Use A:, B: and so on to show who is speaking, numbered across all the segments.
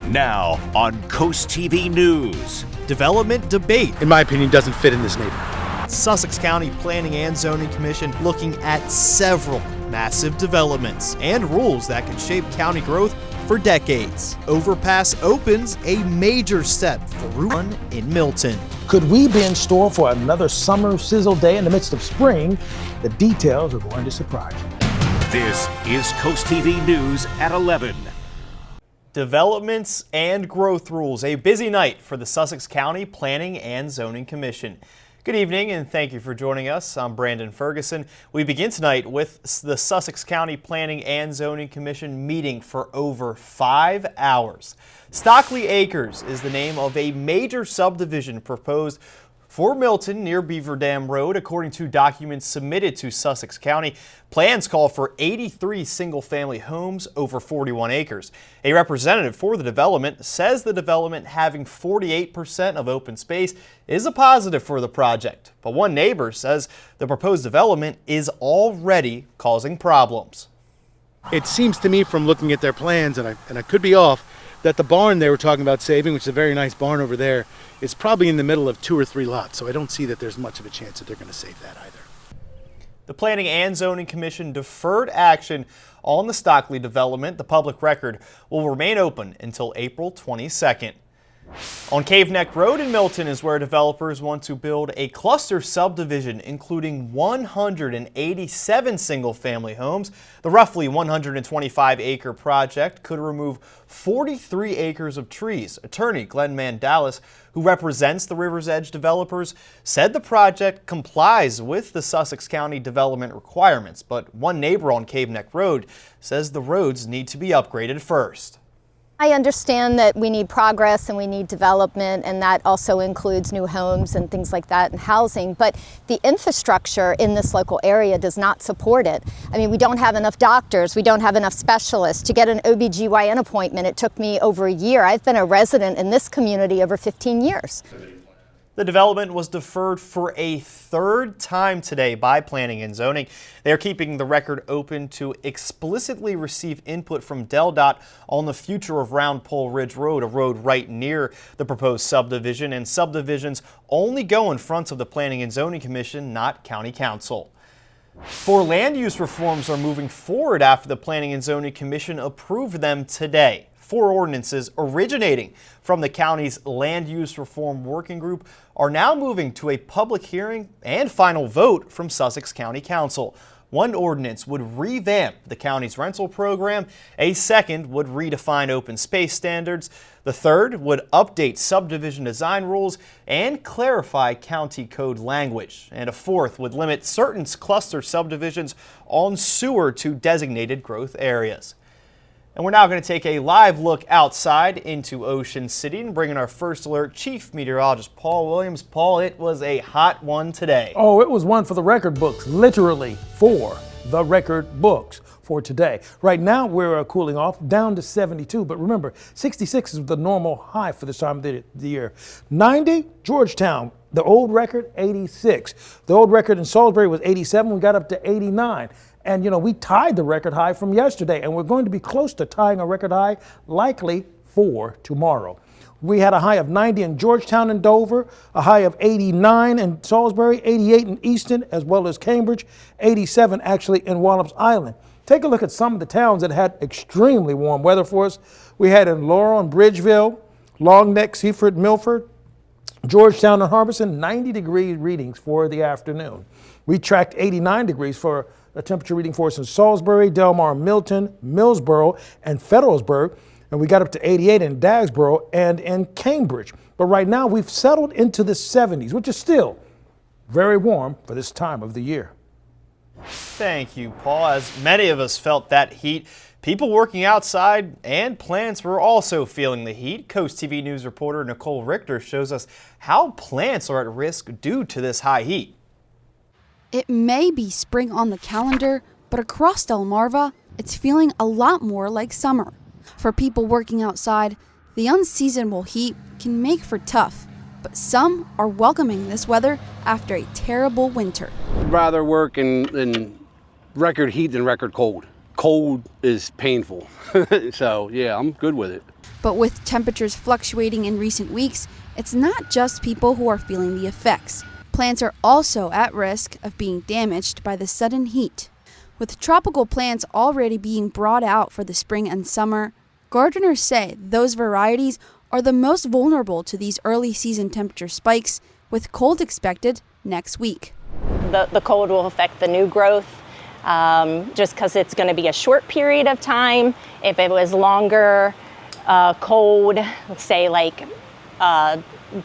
A: Now on CoastTV News.
B: Development debate,
C: in my opinion, doesn't fit in this neighborhood.
B: Sussex County Planning and Zoning Commission looking at several massive developments and rules that could shape county growth for decades. Overpass opens a major step for Route 1 in Milton.
D: Could we be in store for another summer sizzle day in the midst of spring? The details are going to surprise you.
A: This is CoastTV News at 11.
B: Developments and growth rules. A busy night for the Sussex County Planning and Zoning Commission. Good evening and thank you for joining us. I'm Brandon Ferguson. We begin tonight with the Sussex County Planning and Zoning Commission meeting for over 5 hours. Stockley Acres is the name of a major subdivision proposed for Milton near Beaver Dam Road. According to documents submitted to Sussex County, plans call for 83 single-family homes over 41 acres. A representative for the development says the development having 48% of open space is a positive for the project. But one neighbor says the proposed development is already causing problems.
C: It seems to me from looking at their plans, and I could be off, that the barn they were talking about saving, which is a very nice barn over there, is probably in the middle of 2 or 3 lots. So I don't see that there's much of a chance that they're going to save that either.
B: The Planning and Zoning Commission deferred action on the Stockley development. The public record will remain open until April 22nd. On Cave Neck Road in Milton is where developers want to build a cluster subdivision including 187 single-family homes. The roughly 125-acre project could remove 43 acres of trees. Attorney Glenn Mandalis, who represents the River's Edge developers, said the project complies with the Sussex County development requirements, but one neighbor on Cave Neck Road says the roads need to be upgraded first.
E: I understand that we need progress and we need development, and that also includes new homes and things like that and housing, but the infrastructure in this local area does not support it. I mean, we don't have enough doctors, we don't have enough specialists. To get an OB/GYN appointment, it took me over a year. I've been a resident in this community over 15 years.
B: The development was deferred for a third time today by Planning and Zoning. They are keeping the record open to explicitly receive input from DelDOT on the future of Round Pole Ridge Road, a road right near the proposed subdivision, and subdivisions only go in front of the Planning and Zoning Commission, not County Council. 4 land use reforms are moving forward after the Planning and Zoning Commission approved them today. 4 ordinances originating from the county's Land Use Reform Working Group are now moving to a public hearing and final vote from Sussex County Council. One ordinance would revamp the county's rental program. A second would redefine open space standards. The third would update subdivision design rules and clarify county code language. And a fourth would limit certain cluster subdivisions on sewer to designated growth areas. And we're now going to take a live look outside into Ocean City and bring in our first alert, Chief Meteorologist Paul Williams. Paul, it was a hot one today.
D: Oh, it was one for the record books, literally for the record books for today. Right now, we're cooling off down to 72, but remember, 66 is the normal high for this time of the year. 90, Georgetown, the old record, 86. The old record in Salisbury was 87. We got up to 89. And, you know, we tied the record high from yesterday, and we're going to be close to tying a record high, likely for tomorrow. We had a high of 90 in Georgetown and Dover, a high of 89 in Salisbury, 88 in Easton, as well as Cambridge, 87 actually in Wallops Island. Take a look at some of the towns that had extremely warm weather for us. We had in Laurel and Bridgeville, Long Neck, Seaford, Milford, Georgetown and Harbison, 90-degree readings for the afternoon. We tracked 89 degrees for a temperature reading for us in Salisbury, Delmar, Milton, Millsboro, and Federalsburg. And we got up to 88 in Dagsboro and in Cambridge. But right now we've settled into the 70s, which is still very warm for this time of the year.
B: Thank you, Paul. As many of us felt that heat, people working outside and plants were also feeling the heat. CoastTV News reporter Nicole Richter shows us how plants are at risk due to this high heat.
F: It may be spring on the calendar, but across Delmarva, it's feeling a lot more like summer. For people working outside, the unseasonable heat can make for tough, but some are welcoming this weather after a terrible winter.
G: I'd rather work in record heat than record cold. cold is painful. So yeah, I'm good with it.
F: But with temperatures fluctuating in recent weeks, it's not just people who are feeling the effects. Plants are also at risk of being damaged by the sudden heat. With tropical plants already being brought out for the spring and summer, gardeners say those varieties are the most vulnerable to these early season temperature spikes, with cold expected next week.
H: The cold will affect the new growth just because it's going to be a short period of time. If it was longer, cold, let's say like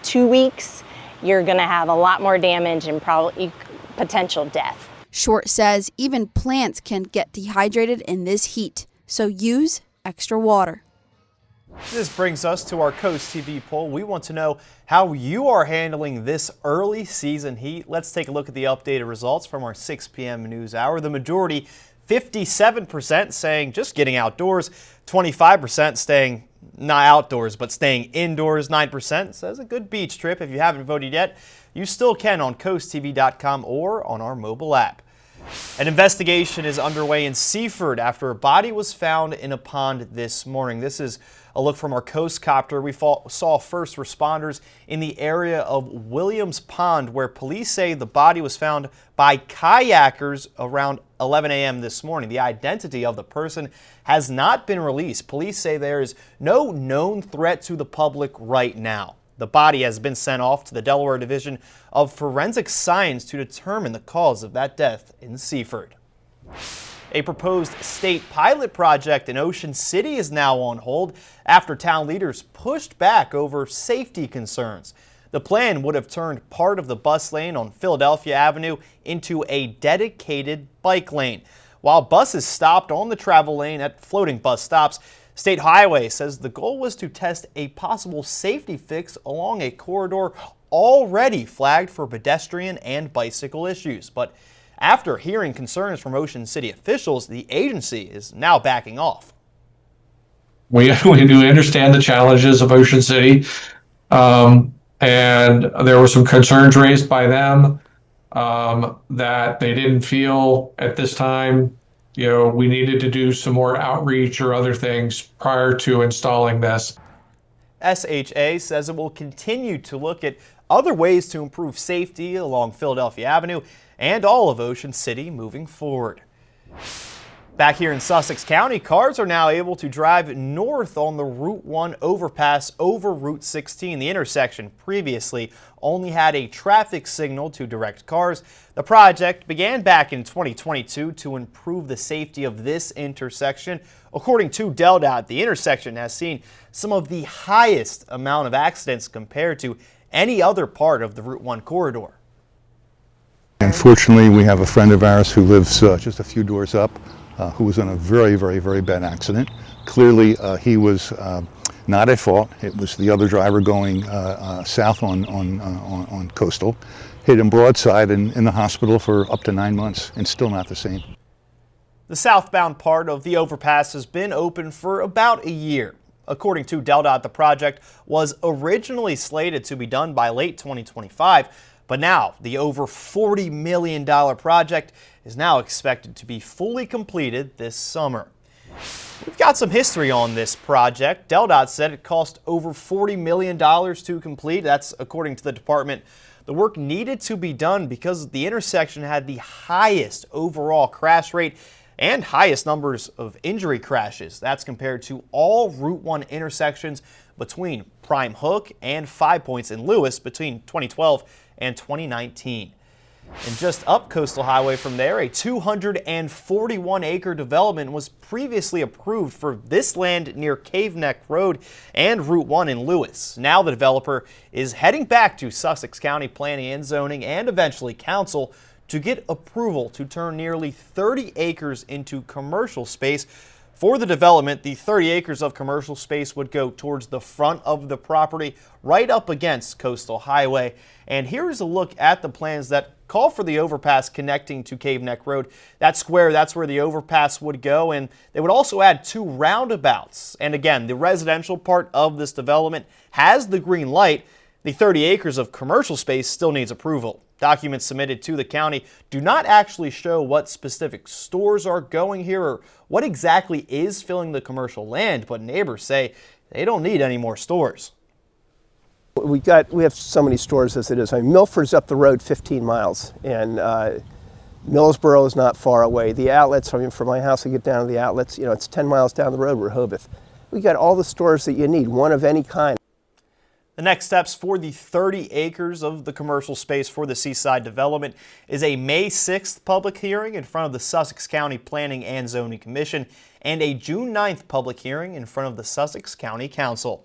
H: 2 weeks, you're going to have a lot more damage and probably potential death.
F: Short says even plants can get dehydrated in this heat, so use extra water.
B: This brings us to our Coast TV poll. We want to know how you are handling this early season heat. Let's take a look at the updated results from our 6 p.m. news hour. The majority, 57%, saying just getting outdoors, 25% staying not outdoors but staying indoors, 9% says a good beach trip. If you haven't voted yet, you still can on coasttv.com or on our mobile app. An investigation is underway in Seaford after a body was found in a pond this morning. This is a look from our Coast Copter. We saw first responders in the area of Williams Pond, where police say the body was found by kayakers around 11 a.m. this morning. The identity of the person has not been released. Police say there is no known threat to the public right now. The body has been sent off to the Delaware Division of Forensic Science to determine the cause of that death in Seaford. A proposed state pilot project in Ocean City is now on hold after town leaders pushed back over safety concerns. The plan would have turned part of the bus lane on Philadelphia Avenue into a dedicated bike lane. While buses stopped on the travel lane at floating bus stops, State Highway says the goal was to test a possible safety fix along a corridor already flagged for pedestrian and bicycle issues. But after hearing concerns from Ocean City officials, the agency is now backing off.
I: We do understand the challenges of Ocean City, and there were some concerns raised by them that they didn't feel at this time we needed to do some more outreach or other things prior to installing this.
B: SHA says it will continue to look at other ways to improve safety along Philadelphia Avenue and all of Ocean City moving forward. Back here in Sussex County, cars are now able to drive north on the Route 1 overpass over Route 16. The intersection previously only had a traffic signal to direct cars. The project began back in 2022 to improve the safety of this intersection. According to DelDOT, the intersection has seen some of the highest amount of accidents compared to any other part of the Route 1 corridor.
J: Unfortunately, we have a friend of ours who lives just a few doors up, who was in a very, very, very bad accident. Clearly, he was not at fault. It was the other driver going south on Coastal. Hit him broadside and in the hospital for up to 9 months, and still not the same.
B: The southbound part of the overpass has been open for about a year. According to DelDOT, the project was originally slated to be done by late 2025, but now the over $40 million project is now expected to be fully completed this summer. We've got some history on this project. DelDOT said it cost over $40 million to complete. That's according to the department. The work needed to be done because the intersection had the highest overall crash rate and highest numbers of injury crashes. That's compared to all Route 1 intersections between Prime Hook and 5 Points in Lewis between 2012 and 2019. And just up Coastal Highway from there, a 241-acre development was previously approved for this land near Cave Neck Road and Route 1 in Lewis. Now the developer is heading back to Sussex County Planning and Zoning and eventually Council to get approval to turn nearly 30 acres into commercial space. For the development, the 30 acres of commercial space would go towards the front of the property, right up against Coastal Highway. And here's a look at the plans that call for the overpass connecting to Cave Neck Road. That square, that's where the overpass would go, and they would also add 2 roundabouts. And again, the residential part of this development has the green light. The 30 acres of commercial space still needs approval. Documents submitted to the county do not actually show what specific stores are going here or what exactly is filling the commercial land, but neighbors say they don't need any more stores.
K: We have so many stores as it is. I mean, Milford's up the road 15 miles, and Millsboro is not far away. The outlets, I mean, from my house to get down to the outlets, you know, it's 10 miles down the road, Rehoboth. We got all the stores that you need, one of any kind.
B: The next steps for the 30 acres of the commercial space for the seaside development is a May 6th public hearing in front of the Sussex County Planning and Zoning Commission and a June 9th public hearing in front of the Sussex County Council.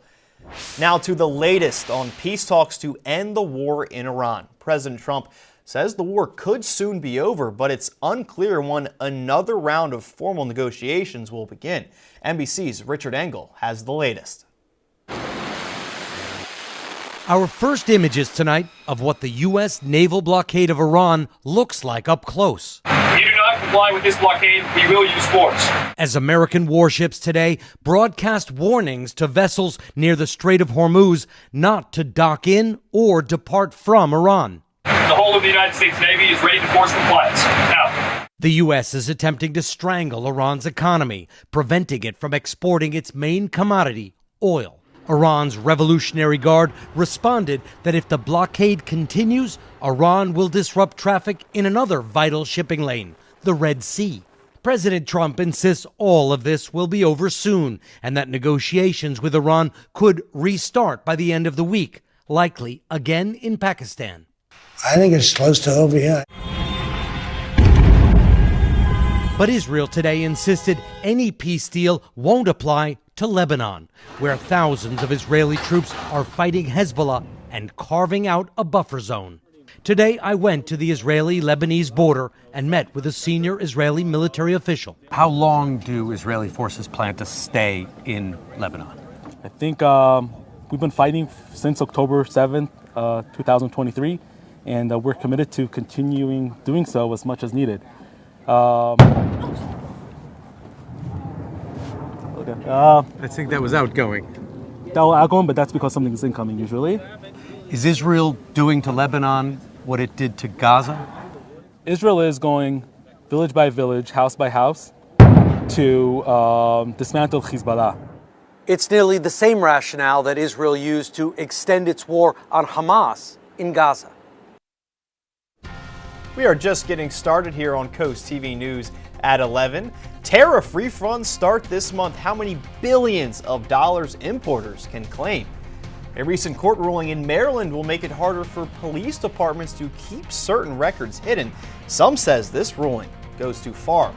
B: Now to the latest on peace talks to end the war in Iran. President Trump says the war could soon be over, but it's unclear when another round of formal negotiations will begin. NBC's Richard Engel has the latest.
L: Our first images tonight of what the U.S. naval blockade of Iran looks like up close.
M: If you do not comply with this blockade, we will use force.
L: As American warships today broadcast warnings to vessels near the Strait of Hormuz not to dock in or depart from Iran.
M: The whole of the United States Navy is ready to force compliance. Now,
L: the U.S. is attempting to strangle Iran's economy, preventing it from exporting its main commodity, oil. Iran's Revolutionary Guard responded that if the blockade continues, Iran will disrupt traffic in another vital shipping lane, the Red Sea. President Trump insists all of this will be over soon and that negotiations with Iran could restart by the end of the week, likely again in Pakistan.
N: I think it's close to over here.
L: But Israel today insisted any peace deal won't apply to Lebanon, where thousands of Israeli troops are fighting Hezbollah and carving out a buffer zone. Today, I went to the Israeli-Lebanese border and met with a senior Israeli military official.
O: How long do Israeli forces plan to stay in Lebanon?
P: I think we've been fighting since October 7th, 2023, and we're committed to continuing doing so as much as needed.
O: I think that was outgoing.
P: That was outgoing, but that's because something is incoming usually.
O: Is Israel doing to Lebanon what it did to Gaza?
P: Israel is going village by village, house by house, to dismantle Hezbollah.
Q: It's nearly the same rationale that Israel used to extend its war on Hamas in Gaza.
B: We are just getting started here on Coast TV News at 11. Tariff refunds start this month. How many billions of dollars importers can claim? A recent court ruling in Maryland will make it harder for police departments to keep certain records hidden. Some says this ruling goes too far.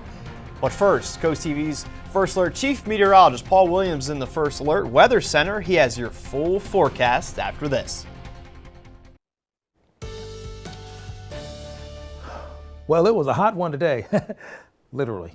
B: But first, Coast TV's First Alert Chief Meteorologist Paul Williams in the First Alert Weather Center. He has your full forecast after this.
D: Well, it was a hot one today, literally.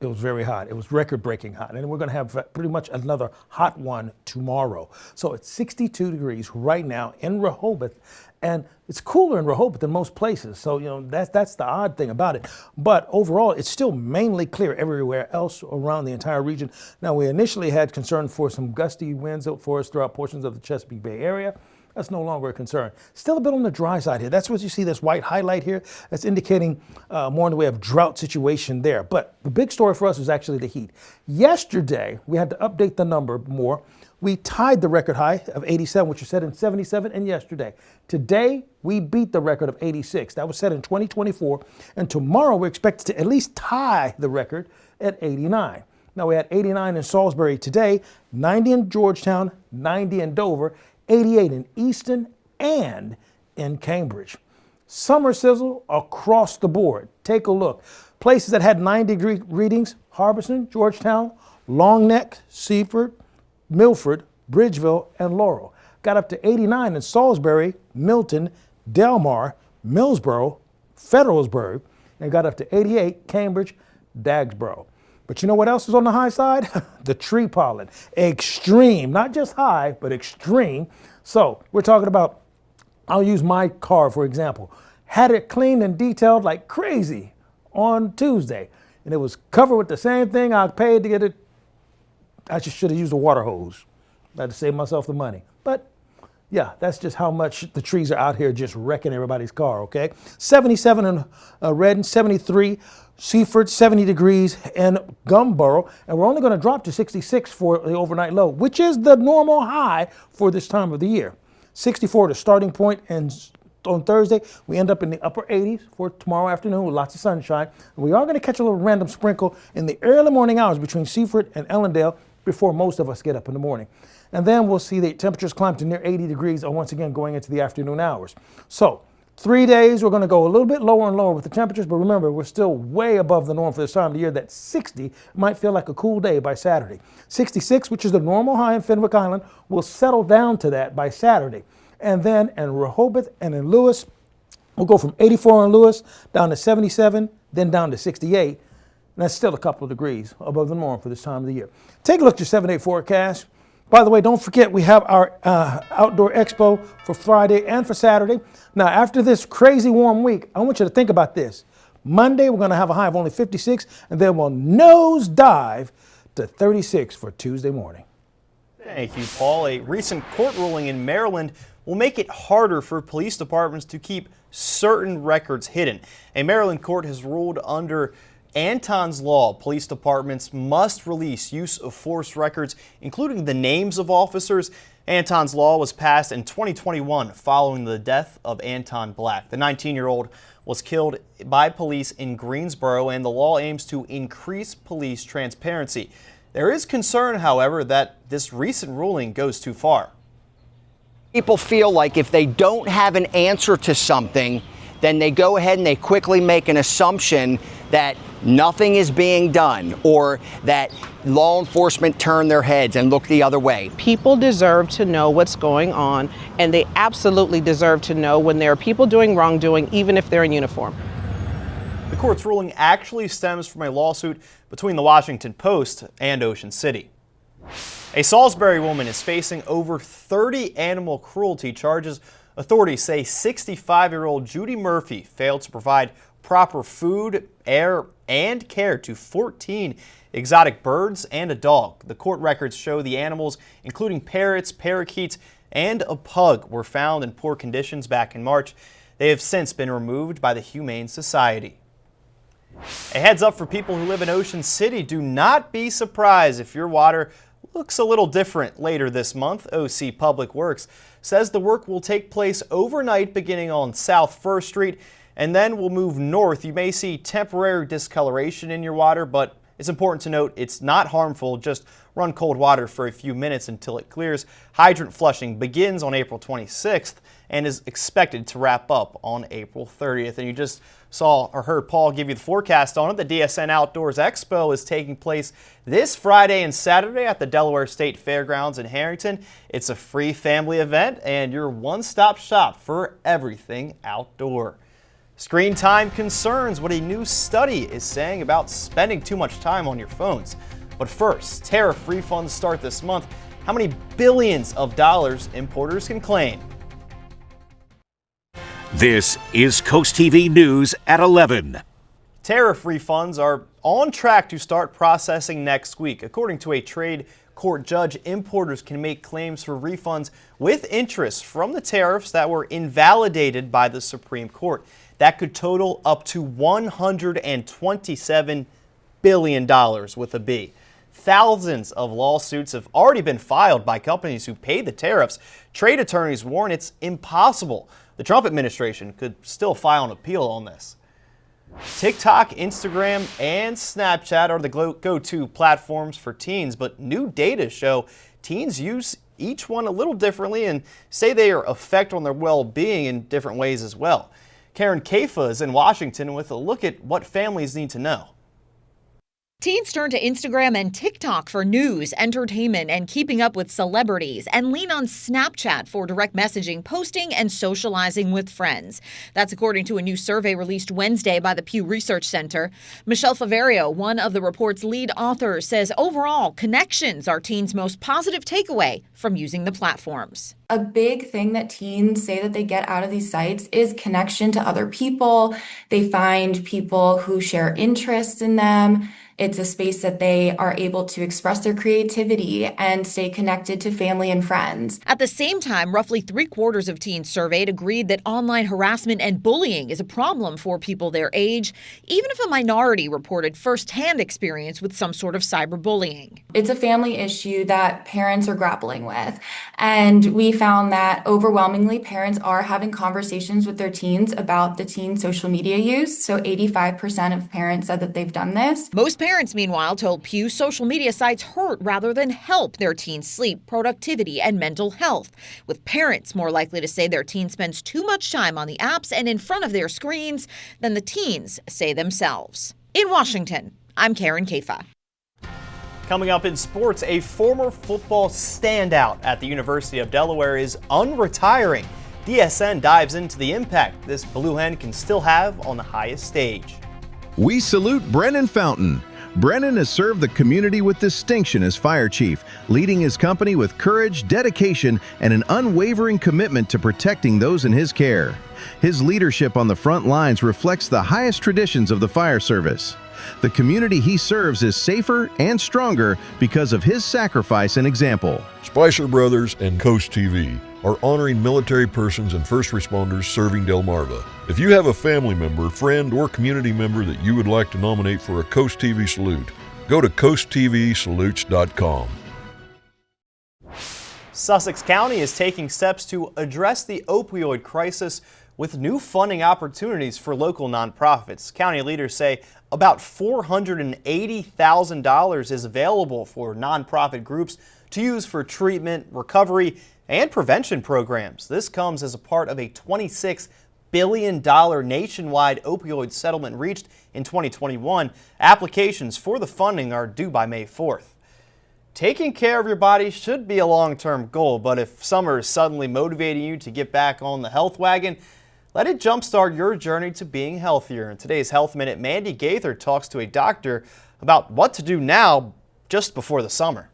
D: It was very hot. It was record-breaking hot. And we're going to have pretty much another hot one tomorrow. So it's 62 degrees right now in Rehoboth. And it's cooler in Rehoboth than most places. So, you know, that's the odd thing about it. But overall, it's still mainly clear everywhere else around the entire region. Now, we initially had concern for some gusty winds for us throughout portions of the Chesapeake Bay area. That's no longer a concern. Still a bit on the dry side here. That's what you see, this white highlight here. That's indicating more in the way of drought situation there. But the big story for us was actually the heat. Yesterday, we had to update the number more. We tied the record high of 87, which was set in 77, and yesterday. Today, we beat the record of 86. That was set in 2024. And tomorrow, we're expected to at least tie the record at 89. Now, we had 89 in Salisbury today, 90 in Georgetown, 90 in Dover, 88 in Easton and in Cambridge. Summer sizzle across the board. Take a look. Places that had 90-degree readings: Harbison, Georgetown, Long Neck, Seaford, Milford, Bridgeville, and Laurel. Got up to 89 in Salisbury, Milton, Delmar, Millsboro, Federalsburg, and got up to 88 Cambridge, Dagsboro. But you know what else is on the high side? The tree pollen. Extreme, not just high, but extreme. So we're talking about, I'll use my car for example. Had it cleaned and detailed like crazy on Tuesday. And it was covered with the same thing I paid to get it. I just should have used a water hose. I had to save myself the money. But Yeah, that's just how much the trees are out here just wrecking everybody's car, okay? 77 in Redden, 73 Seaford, 70 degrees in Gumboro, and we're only going to drop to 66 for the overnight low, which is the normal high for this time of the year. 64 the starting point, and on Thursday we end up in the upper 80s for tomorrow afternoon with lots of sunshine. And we are going to catch a little random sprinkle in the early morning hours between Seaford and Ellendale before most of us get up in the morning. And then we'll see the temperatures climb to near 80 degrees once again going into the afternoon hours. So 3 days, we're going to go a little bit lower and lower with the temperatures, but remember, we're still way above the norm for this time of the year. That 60 might feel like a cool day by Saturday. 66, which is the normal high in Fenwick Island, will settle down to that by Saturday. And then in Rehoboth and in Lewis, we'll go from 84 in Lewis down to 77, then down to 68. And that's still a couple of degrees above the norm for this time of the year. Take a look at your 7-day forecast. By the way, don't forget we have our outdoor expo for Friday and for Saturday. Now, after this crazy warm week, I want you to think about this. Monday, we're going to have a high of only 56, and then we'll nose dive to 36 for Tuesday morning.
B: Thank you, Paul. A recent court ruling in Maryland will make it harder for police departments to keep certain records hidden. A Maryland court has ruled under Anton's Law, police departments must release use of force records, including the names of officers. Anton's Law was passed in 2021 following the death of Anton Black. The 19-year-old was killed by police in Greensboro, and the law aims to increase police transparency. There is concern, however, that this recent ruling goes too far.
R: People feel like if they don't have an answer to something, then they go ahead and they quickly make an assumption that nothing is being done or that law enforcement turn their heads and look the other way.
S: People deserve to know what's going on, and they absolutely deserve to know when there are people doing wrongdoing, even if they're in uniform.
B: The court's ruling actually stems from a lawsuit between the Washington Post and Ocean City. A Salisbury woman is facing over 30 animal cruelty charges. Authorities say 65-year-old Judy Murphy failed to provide proper food, air, and care to 14 exotic birds and a dog. The court records show the animals, including parrots, parakeets, and a pug, were found in poor conditions back in March. They have since been removed by the Humane Society. A heads up for people who live in Ocean City: do not be surprised if your water looks a little different later this month. OC Public Works says the work will take place overnight beginning on South 1st Street and then will move north. You may see temporary discoloration in your water, but it's important to note it's not harmful. Just run cold water for a few minutes until it clears. Hydrant flushing begins on April 26th and is expected to wrap up on April 30th. And you just saw or heard Paul give you the forecast on it. The DSN Outdoors Expo is taking place this Friday and Saturday at the Delaware State Fairgrounds in Harrington. It's a free family event and your one-stop shop for everything outdoor. Screen time concerns: what a new study is saying about spending too much time on your phones. But first, tariff refunds start this month. How many billions of dollars importers can claim?
A: This is CoastTV News at 11.
B: Tariff refunds are on track to start processing next week. According to a trade court judge, importers can make claims for refunds with interest from the tariffs that were invalidated by the Supreme Court. That could total up to $127 billion with a B. Thousands of lawsuits have already been filed by companies who paid the tariffs. Trade attorneys warn it's impossible. The Trump administration could still file an appeal on this. TikTok, Instagram, and Snapchat are the go-to platforms for teens, but new data show teens use each one a little differently and say they are affect on their well-being in different ways as well. Karen Kafa is in Washington with a look at what families need to know.
T: Teens turn to Instagram and TikTok for news, entertainment, and keeping up with celebrities, and lean on Snapchat for direct messaging, posting, and socializing with friends. That's according to a new survey released Wednesday by the Pew Research Center. Michelle Faverio, one of the report's lead authors, says overall, connections are teens' most positive takeaway from using the platforms.
U: A big thing that teens say that they get out of these sites is connection to other people. They find people who share interests in them. It's a space that they are able to express their creativity and stay connected to family and friends.
T: At the same time, roughly 3/4 of teens surveyed agreed that online harassment and bullying is a problem for people their age, even if a minority reported firsthand experience with some sort of cyberbullying.
U: It's a family issue that parents are grappling with, and we found that overwhelmingly parents are having conversations with their teens about the teen social media use. So 85% of parents said that they've done this.
T: Most parents, meanwhile, told Pew social media sites hurt rather than help their teens' sleep, productivity, and mental health, with parents more likely to say their teen spends too much time on the apps and in front of their screens than the teens say themselves. In Washington, I'm Karen Kafa.
B: Coming up in sports, a former football standout at the University of Delaware is unretiring. DSN dives into the impact this Blue Hen can still have on the highest stage.
C: We salute Brennan Fountain. Brennan has served the community with distinction as fire chief, leading his company with courage, dedication, and an unwavering commitment to protecting those in his care. His leadership on the front lines reflects the highest traditions of the fire service. The community he serves is safer and stronger because of his sacrifice and example.
V: Spicer Brothers and CoastTV are honoring military persons and first responders serving Delmarva. If you have a family member, friend, or community member that you would like to nominate for a CoastTV salute, go to coasttvsalutes.com.
B: Sussex County is taking steps to address the opioid crisis with new funding opportunities for local nonprofits. County leaders say about $480,000 is available for nonprofit groups to use for treatment, recovery, and prevention programs. This comes as a part of a $26 billion nationwide opioid settlement reached in 2021. Applications for the funding are due by May 4th. Taking care of your body should be a long-term goal, but if summer is suddenly motivating you to get back on the health wagon, let it jumpstart your journey to being healthier. In today's Health Minute, Mandy Gaither talks to a doctor about what to do now just before the summer.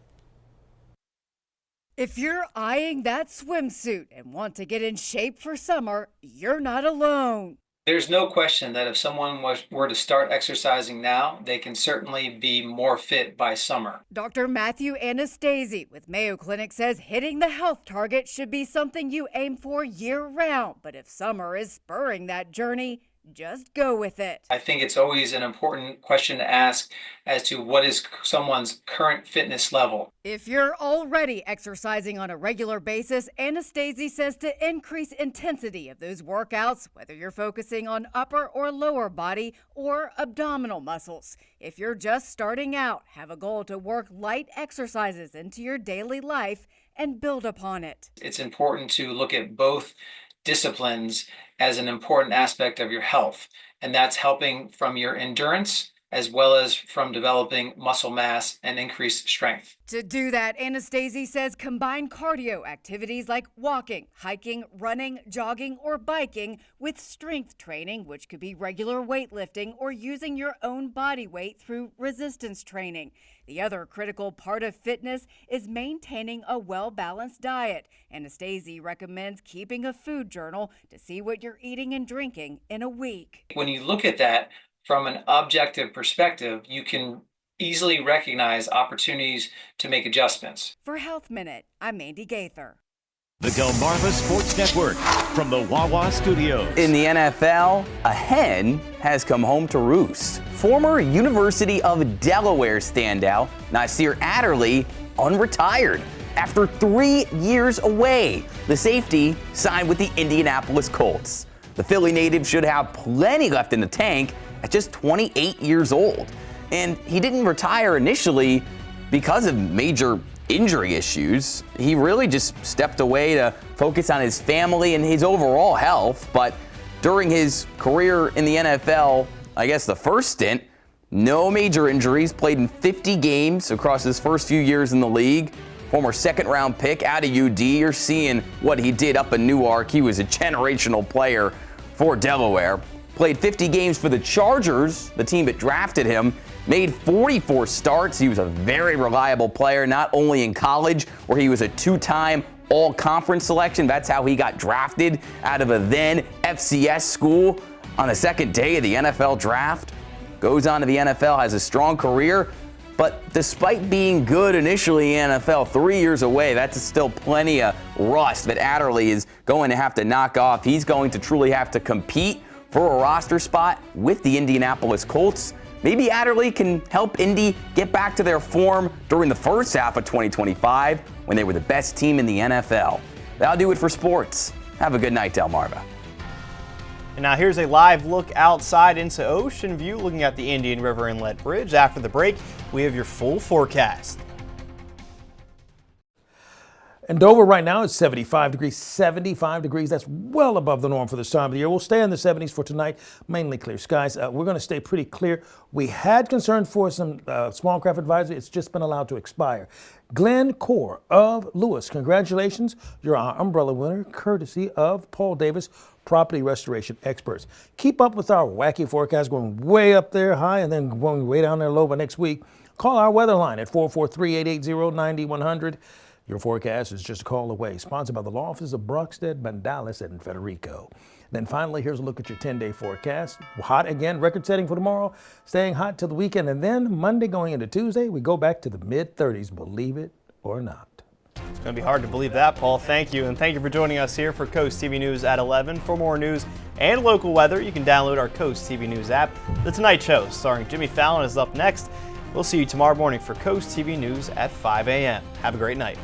W: If you're eyeing that swimsuit and want to get in shape for summer, you're not alone.
X: There's no question that if someone were to start exercising now, they can certainly be more fit by summer.
W: Dr. Matthew Anastasi with Mayo Clinic says hitting the health target should be something you aim for year-round. But if summer is spurring that journey, just go with it.
X: I think it's always an important question to ask as to what is someone's current fitness level.
W: If you're already exercising on a regular basis, Anastasi says to increase intensity of those workouts, whether you're focusing on upper or lower body or abdominal muscles. If you're just starting out, have a goal to work light exercises into your daily life and build upon it.
X: It's important to look at both disciplines as an important aspect of your health, and that's helping from your endurance as well as from developing muscle mass and increased strength.
W: To do that, Anastasi says combine cardio activities like walking, hiking, running, jogging, or biking with strength training, which could be regular weightlifting or using your own body weight through resistance training. The other critical part of fitness is maintaining a well-balanced diet. Anastasi recommends keeping a food journal to see what you're eating and drinking in a week.
X: When you look at that from an objective perspective, you can easily recognize opportunities to make adjustments.
W: For Health Minute, I'm Mandy Gaither.
A: The Delmarva Sports Network from the Wawa Studios.
Y: In the NFL, a hen has come home to roost. Former University of Delaware standout Nasir Adderley unretired after 3 years away. The safety signed with the Indianapolis Colts. The Philly native should have plenty left in the tank at just 28 years old. And he didn't retire initially because of major injury issues. He really just stepped away to focus on his family and his overall health. But during his career in the NFL, I guess the first stint, no major injuries, played in 50 games across his first few years in the league. Former second-round pick out of UD. You're seeing what he did up in Newark. He was a generational player for Delaware. Played 50 games for the Chargers, the team that drafted him. Made 44 starts. He was a very reliable player, not only in college, where he was a two-time all-conference selection. That's how he got drafted out of a then FCS school on the second day of the NFL draft. goes on to the NFL, has a strong career. But despite being good initially in NFL, 3 years away, that's still plenty of rust that Adderley is going to have to knock off. He's going to truly have to compete for a roster spot with the Indianapolis Colts. Maybe Adderley can help Indy get back to their form during the first half of 2025 when they were the best team in the NFL. That'll do it for sports. Have a good night, Delmarva.
B: And now here's a live look outside into Ocean View, looking at the Indian River Inlet Bridge. After the break, we have your full forecast.
D: In Dover right now, it's 75 degrees, 75 degrees. That's well above the norm for this time of the year. We'll stay in the 70s for tonight, mainly clear skies. We're going to stay pretty clear. We had concern for some small craft advisory. It's just been allowed to expire. Glenn Core of Lewis, congratulations. You're our umbrella winner, courtesy of Paul Davis, property restoration experts. Keep up with our wacky forecast, going way up there high and then going way down there low by next week. Call our weather line at 443-880-9100. Your forecast is just a call away. Sponsored by the law offices of Brockstead, Bandalis, and Federico. Then finally, here's a look at your 10-day forecast. Hot again, record setting for tomorrow, staying hot till the weekend. And then Monday going into Tuesday, we go back to the mid-30s, believe it or not.
B: It's going to be hard to believe that, Paul. Thank you. And thank you for joining us here for Coast TV News at 11. For more news and local weather, you can download our Coast TV News app. The Tonight Show, starring Jimmy Fallon, is up next. We'll see you tomorrow morning for Coast TV News at 5 a.m. Have a great night.